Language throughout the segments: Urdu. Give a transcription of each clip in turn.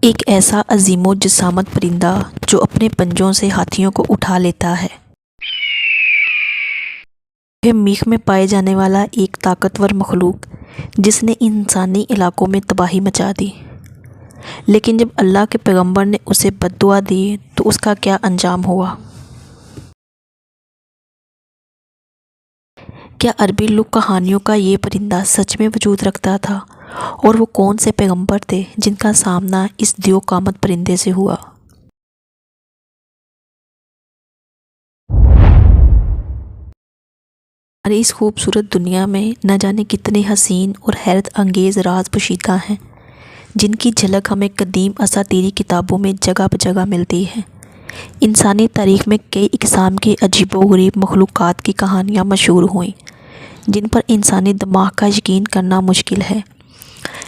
ایک ایسا عظیم و جسامت پرندہ جو اپنے پنجوں سے ہاتھیوں کو اٹھا لیتا ہے۔ یہ میخ میں پائے جانے والا ایک طاقتور مخلوق جس نے انسانی علاقوں میں تباہی مچا دی، لیکن جب اللہ کے پیغمبر نے اسے بد دعا دی تو اس کا کیا انجام ہوا؟ کیا عربی لوک کہانیوں کا یہ پرندہ سچ میں وجود رکھتا تھا؟ اور وہ کون سے پیغمبر تھے جن کا سامنا اس دیو قامت پرندے سے ہوا؟ ہماری اس خوبصورت دنیا میں نہ جانے کتنے حسین اور حیرت انگیز راز پوشیدہ ہیں، جن کی جھلک ہمیں قدیم اساطیری کتابوں میں جگہ بجگہ ملتی ہے۔ انسانی تاریخ میں کئی اقسام کی عجیب و غریب مخلوقات کی کہانیاں مشہور ہوئیں، جن پر انسانی دماغ کا یقین کرنا مشکل ہے،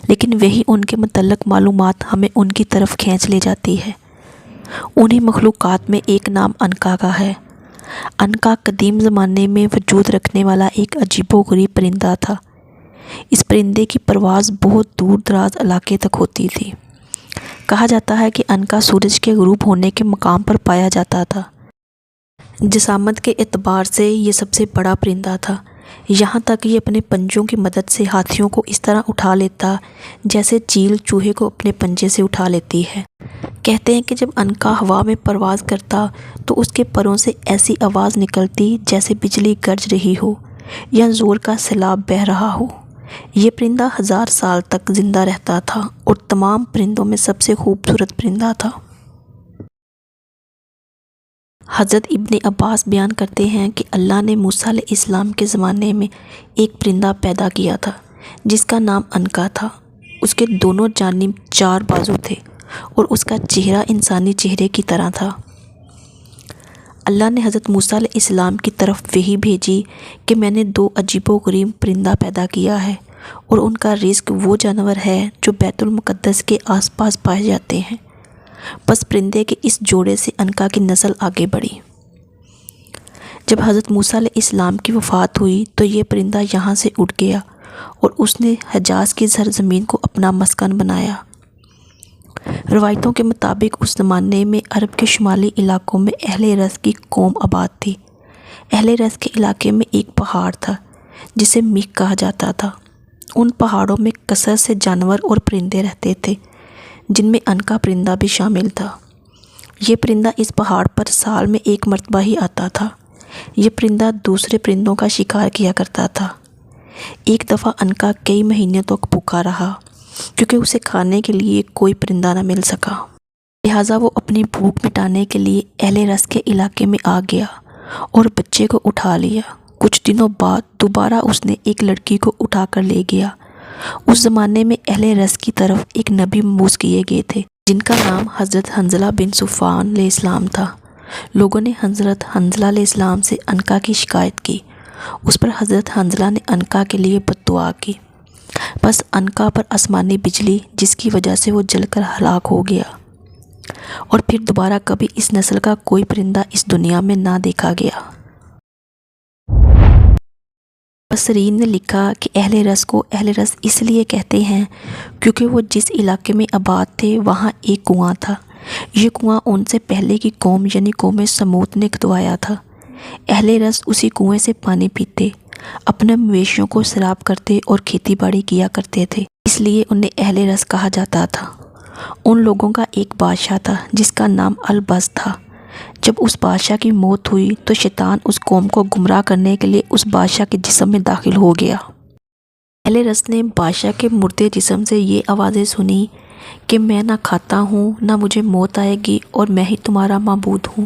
لیکن وہی ان کے متعلق معلومات ہمیں ان کی طرف کھینچ لے جاتی ہے۔ انہی مخلوقات میں ایک نام عنقا کا ہے۔ عنقا قدیم زمانے میں وجود رکھنے والا ایک عجیب و غریب پرندہ تھا۔ اس پرندے کی پرواز بہت دور دراز علاقے تک ہوتی تھی۔ کہا جاتا ہے کہ عنقا سورج کے غروب ہونے کے مقام پر پایا جاتا تھا۔ جسامت کے اعتبار سے یہ سب سے بڑا پرندہ تھا، یہاں تک یہ اپنے پنجوں کی مدد سے ہاتھیوں کو اس طرح اٹھا لیتا جیسے چیل چوہے کو اپنے پنجے سے اٹھا لیتی ہے۔ کہتے ہیں کہ جب عنقا ہوا میں پرواز کرتا تو اس کے پروں سے ایسی آواز نکلتی جیسے بجلی گرج رہی ہو یا زور کا سیلاب بہہ رہا ہو۔ یہ پرندہ 1000 سال تک زندہ رہتا تھا اور تمام پرندوں میں سب سے خوبصورت پرندہ تھا۔ حضرت ابن عباس بیان کرتے ہیں کہ اللہ نے موسیٰ علیہ السلام کے زمانے میں ایک پرندہ پیدا کیا تھا جس کا نام عنقا تھا۔ اس کے دونوں جانب 4 بازو تھے اور اس کا چہرہ انسانی چہرے کی طرح تھا۔ اللہ نے حضرت موسیٰ علیہ السلام کی طرف وحی بھیجی کہ میں نے 2 عجیب و غریب پرندہ پیدا کیا ہے اور ان کا رزق وہ جانور ہے جو بیت المقدس کے آس پاس پائے جاتے ہیں۔ بس پرندے کے اس جوڑے سے عنقا کی نسل آگے بڑھی۔ جب حضرت موسیٰ علیہ السلام کی وفات ہوئی تو یہ پرندہ یہاں سے اڑ گیا اور اس نے حجاز کی سرزمین کو اپنا مسکن بنایا۔ روایتوں کے مطابق اس زمانے میں عرب کے شمالی علاقوں میں اہل رس کی قوم آباد تھی۔ اہل رس کے علاقے میں ایک پہاڑ تھا جسے میخ کہا جاتا تھا۔ ان پہاڑوں میں کثرت سے جانور اور پرندے رہتے تھے، جن میں عنقا پرندہ بھی شامل تھا۔ یہ پرندہ اس پہاڑ پر سال میں 1 مرتبہ ہی آتا تھا۔ یہ پرندہ دوسرے پرندوں کا شکار کیا کرتا تھا۔ ایک دفعہ عنقا کئی مہینے تک بھوکا رہا کیونکہ اسے کھانے کے لیے کوئی پرندہ نہ مل سکا، لہٰذا وہ اپنی بھوک مٹانے کے لیے اہل رس کے علاقے میں آ گیا اور بچے کو اٹھا لیا۔ کچھ دنوں بعد دوبارہ اس نے ایک لڑکی کو اٹھا کر لے گیا۔ اس زمانے میں اہل رس کی طرف ایک نبی مبعوث کیے گئے تھے جن کا نام حضرت حنظلہ بن صفوان علیہ السلام تھا۔ لوگوں نے حضرت حنظلہ علیہ السلام سے عنقا کی شکایت کی۔ اس پر حضرت حنظلہ نے عنقا کے لیے بد دعا کی۔ بس عنقا پر آسمانی بجلی جس کی وجہ سے وہ جل کر ہلاک ہو گیا اور پھر دوبارہ کبھی اس نسل کا کوئی پرندہ اس دنیا میں نہ دیکھا گیا۔ مفسرین نے لکھا کہ اہل رس کو اہل رس اس لیے کہتے ہیں کیونکہ وہ جس علاقے میں آباد تھے وہاں ایک کنواں تھا۔ یہ کنواں ان سے پہلے کی قوم یعنی قوم سمود نے کھدوایا تھا۔ اہل رس اسی کنویں سے پانی پیتے، اپنے مویشیوں کو سیراب کرتے اور کھیتی باڑی کیا کرتے تھے، اس لیے انہیں اہل رس کہا جاتا تھا۔ ان لوگوں کا ایک بادشاہ تھا جس کا نام البز تھا۔ جب اس بادشاہ کی موت ہوئی تو شیطان اس قوم کو گمراہ کرنے کے لیے اس بادشاہ کے جسم میں داخل ہو گیا۔ اہل رس نے بادشاہ کے مردے جسم سے یہ آوازیں سنی کہ میں نہ کھاتا ہوں نہ مجھے موت آئے گی اور میں ہی تمہارا معبود ہوں۔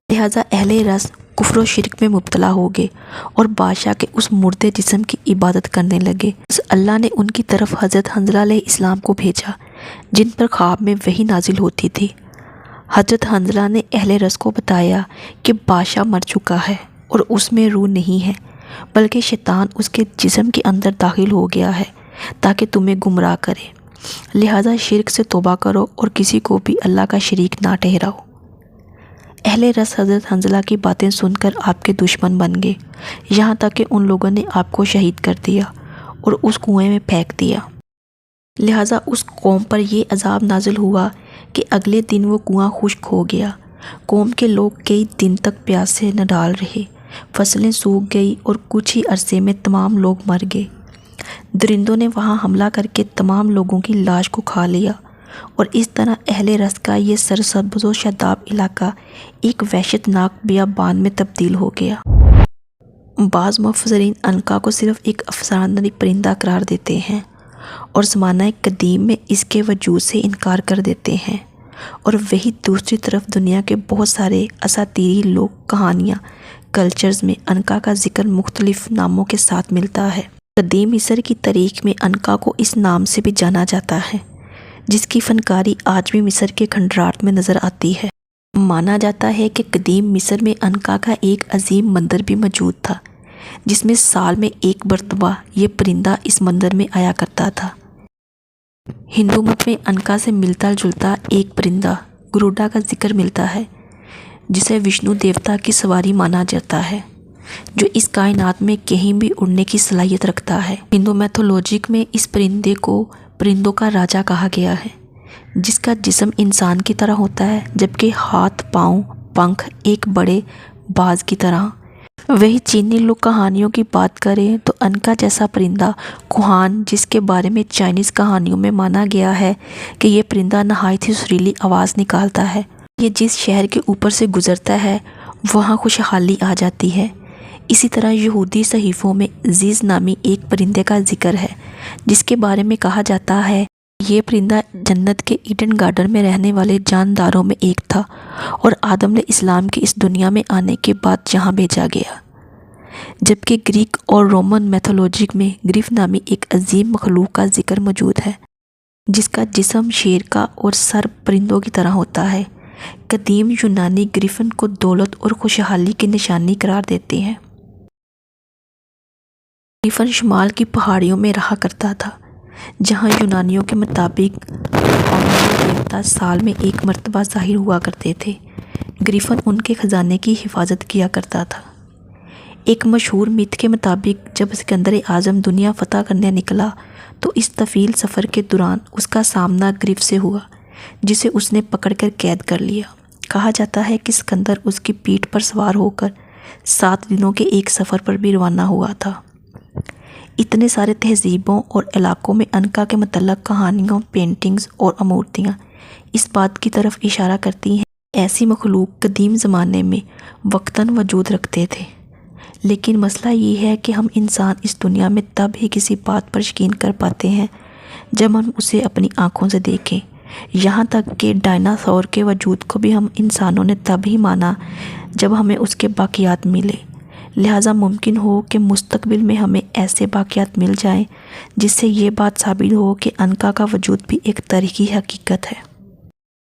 لہٰذا اہل رس کفر و شرک میں مبتلا ہو گئے اور بادشاہ کے اس مردے جسم کی عبادت کرنے لگے۔ اللہ نے ان کی طرف حضرت حنظلہ علیہ السلام کو بھیجا جن پر خواب میں وحی نازل ہوتی تھی۔ حضرت حنظلہ نے اہل رس کو بتایا کہ بادشاہ مر چکا ہے اور اس میں روح نہیں ہے، بلکہ شیطان اس کے جسم کے اندر داخل ہو گیا ہے تاکہ تمہیں گمراہ کرے، لہٰذا شرک سے توبہ کرو اور کسی کو بھی اللہ کا شریک نہ ٹھہراؤ۔ اہل رس حضرت حنظلہ کی باتیں سن کر آپ کے دشمن بن گئے، یہاں تک کہ ان لوگوں نے آپ کو شہید کر دیا اور اس کنویں میں پھینک دیا۔ لہٰذا اس قوم پر یہ عذاب نازل ہوا کہ اگلے دن وہ کنواں خشک ہو گیا۔ قوم کے لوگ کئی دن تک پیاس سے نڈال رہے، فصلیں سوکھ گئی اور کچھ ہی عرصے میں تمام لوگ مر گئے۔ درندوں نے وہاں حملہ کر کے تمام لوگوں کی لاش کو کھا لیا اور اس طرح اہل رس کا یہ سرسبز و شاداب علاقہ ایک وحشت ناک بیابان میں تبدیل ہو گیا۔ بعض مفسرین عنقا کو صرف ایک افسانوی پرندہ قرار دیتے ہیں اور زمانہ قدیم میں اس کے وجود سے انکار کر دیتے ہیں، اور وہی دوسری طرف دنیا کے بہت سارے اساطیری لوک کہانیاں کلچرز میں عنقا کا ذکر مختلف ناموں کے ساتھ ملتا ہے۔ قدیم مصر کی تاریخ میں عنقا کو اس نام سے بھی جانا جاتا ہے، جس کی فنکاری آج بھی مصر کے کھنڈرات میں نظر آتی ہے۔ مانا جاتا ہے کہ قدیم مصر میں عنقا کا ایک عظیم مندر بھی موجود تھا، جس میں سال میں ایک مرتبہ یہ پرندہ اس مندر میں آیا کرتا تھا۔ ہندو مت میں عنقا سے ملتا جلتا ایک پرندہ گروڈا کا ذکر ملتا ہے، جسے وشنو دیوتا کی سواری مانا جاتا ہے، جو اس کائنات میں کہیں بھی اڑنے کی صلاحیت رکھتا ہے۔ ہندو میتھولوجی میں اس پرندے کو پرندوں کا راجا کہا گیا ہے، جس کا جسم انسان کی طرح ہوتا ہے، جبکہ ہاتھ، پاؤں، پنکھ ایک بڑے باز کی طرح۔ وہی چینی لوک کہانیوں کی بات کریں تو عنقا جیسا پرندہ کوہان، جس کے بارے میں چائنیز کہانیوں میں مانا گیا ہے کہ یہ پرندہ نہایت ہی سریلی آواز نکالتا ہے، یہ جس شہر کے اوپر سے گزرتا ہے وہاں خوشحالی آ جاتی ہے۔ اسی طرح یہودی صحیفوں میں زیز نامی ایک پرندے کا ذکر ہے، جس کے بارے میں کہا جاتا ہے یہ پرندہ جنت کے ایڈن گارڈن میں رہنے والے جانداروں میں ایک تھا اور آدم علیہ السلام کے اس دنیا میں آنے کے بعد جہاں بھیجا گیا۔ جبکہ گریک اور رومن میتھولوجی میں گریف نامی ایک عظیم مخلوق کا ذکر موجود ہے، جس کا جسم شیر کا اور سر پرندوں کی طرح ہوتا ہے۔ قدیم یونانی گریفن کو دولت اور خوشحالی کی نشانی قرار دیتے ہیں۔ گریفن شمال کی پہاڑیوں میں رہا کرتا تھا، جہاں یونانیوں کے مطابق دیوتا سال میں ایک مرتبہ ظاہر ہوا کرتے تھے۔ گریفن ان کے خزانے کی حفاظت کیا کرتا تھا۔ ایک مشہور میت کے مطابق جب سکندر اعظم دنیا فتح کرنے نکلا تو اس طویل سفر کے دوران اس کا سامنا گریف سے ہوا، جسے اس نے پکڑ کر قید کر لیا۔ کہا جاتا ہے کہ سکندر اس کی پیٹھ پر سوار ہو کر 7 دنوں کے ایک سفر پر بھی روانہ ہوا تھا۔ اتنے سارے تہذیبوں اور علاقوں میں عنقا کے متعلق کہانیاں، پینٹنگز اور امورتیاں اس بات کی طرف اشارہ کرتی ہیں ایسی مخلوق قدیم زمانے میں وقتاً وجود رکھتے تھے، لیکن مسئلہ یہ ہے کہ ہم انسان اس دنیا میں تب ہی کسی بات پر یقین کر پاتے ہیں جب ہم اسے اپنی آنکھوں سے دیکھیں۔ یہاں تک کہ ڈائناسور کے وجود کو بھی ہم انسانوں نے تب ہی مانا جب ہمیں اس کے باقیات ملے۔ لہٰذا ممکن ہو کہ مستقبل میں ہمیں ایسے باقیات مل جائیں جس سے یہ بات ثابت ہو کہ عنقا کا وجود بھی ایک تاریخی حقیقت ہے۔